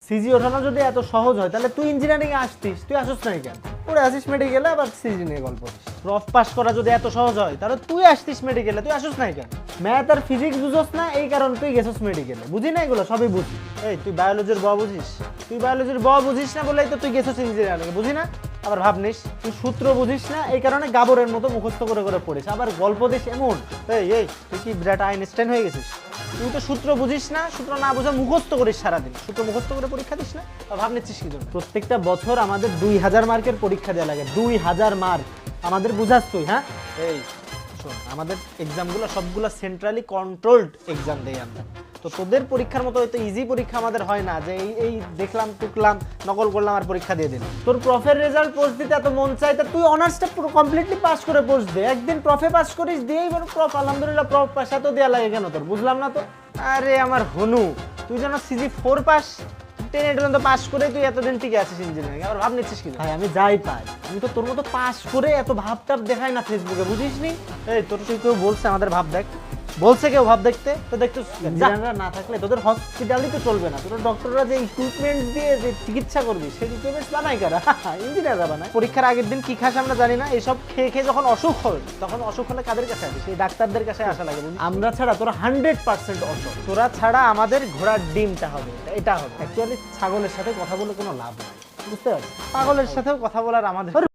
CG ওঠানো যদি এত সহজ হয় তাহলে তুই ইঞ্জিনিয়ারিং আসতিস, তুই আসিস না কেন? পড়ে আসিস মেডিকেলে, আবার সিজি নিয়ে গল্প করিস। প্রফ পাস করা যদি এত সহজ হয় তাহলে তুই আসতিস মেডিকেলে, তুই আসিস না কেন? ম্যাথ আর ফিজিক্স বুঝোস না, এই কারণে তুই গেছিস মেডিকেলে। বুঝি না এগুলো, সবই বুঝি। এই তুই বায়োলজির ব বুঝিস? তুই বায়োলজির ব বুঝিস না বলেই তো তুই গেছিস ইঞ্জিনিয়ারিং, বুঝি না? আবার ভাবনিস তুই সূত্র বুঝিস না, এই কারণে গাবরের মতো মুখস্থ করে করে পড়িস, আবার গল্প দিস এমন। এই তুই কি বিরাট আইনস্টাইন হয়ে গেছিস? তুই তো সূত্র বুঝিস না, সূত্র না বুঝে মুখস্থ করিস সারাদিন। সূত্র মুখস্থ করে পরীক্ষা দিস না, ভাব নিচ্ছিস কি জন্য? প্রত্যেকটা বছর আমাদের 2000 মার্কের পরীক্ষা দেওয়া লাগে, 2000 মার্ক আমাদের বুঝাস তুই? হ্যাঁ, এই শোন, আমাদের এক্সামগুলো সবগুলো সেন্ট্রালি কন্ট্রোলড এক্সাম দেই আমরা। তো তোদের পরীক্ষার মতো হয়তো ইজি পরীক্ষা আমাদের হয় না, যে এই দেখলাম টুকলাম নকল করলাম আর পরীক্ষা দিয়ে দিলাম। তোর প্রফের রেজাল্ট পোস্ট দিতে এত মন চাই, তা তুই অনার্সটা পুরো কমপ্লিটলি পাস করে পোস্ট দে। একদিন প্রফে পাস করিস, দিয়েই বড় প্রফ আলহামদুলিল্লাহ প্রফ পাস, এত দেওয়া লাগে কেন তোর? বুঝলাম না তো। আরে আমার হনু, তুই যেন সিজি 4 পাস 10 পর্যন্ত পাস করে তুই এতদিন টিকে আছিস ইঞ্জিনিয়ারিং, আবার ভাব নিচ্ছিস কি? ভাই আমি যাই পাই, আমি তো তোর মতো পাস করে এত ভাবটাপ দেখাই না ফেসবুকে, বুঝিস নি? এই তোর কেউ বলছে আমাদের ভাব দেখ? বলছে কেউ ভাব দেখতে? তো দেখতে ইঞ্জিনিয়াররা না থাকলে তোদের হসপিটালই তো চলবে না। তোদের ডক্টররা যে ইকুইপমেন্টস দিয়ে যে চিকিৎসা করবি, সেই ইকুইপমেন্টস বানাই কারা? ইঞ্জিনিয়াররা বানায়। পরীক্ষার আগের দিন কি খাস আমরা জানি না, এইসব খেয়ে খেয়ে যখন অসুখ হয়, তখন অসুখ হলে কাদের কাছে আসে? সেই ডাক্তারদের কাছে আসা লাগে। আমরা ছাড়া তোরা 100% অসুখ। তোরা ছাড়া আমাদের ঘোড়ার ডিমটা হবে, এটা হবে। অ্যাকচুয়ালি ছাগলের সাথে কথা বলে কোনো লাভ নেই, বুঝতে পারছিস? পাগলের সাথেও কথা বলার আমাদের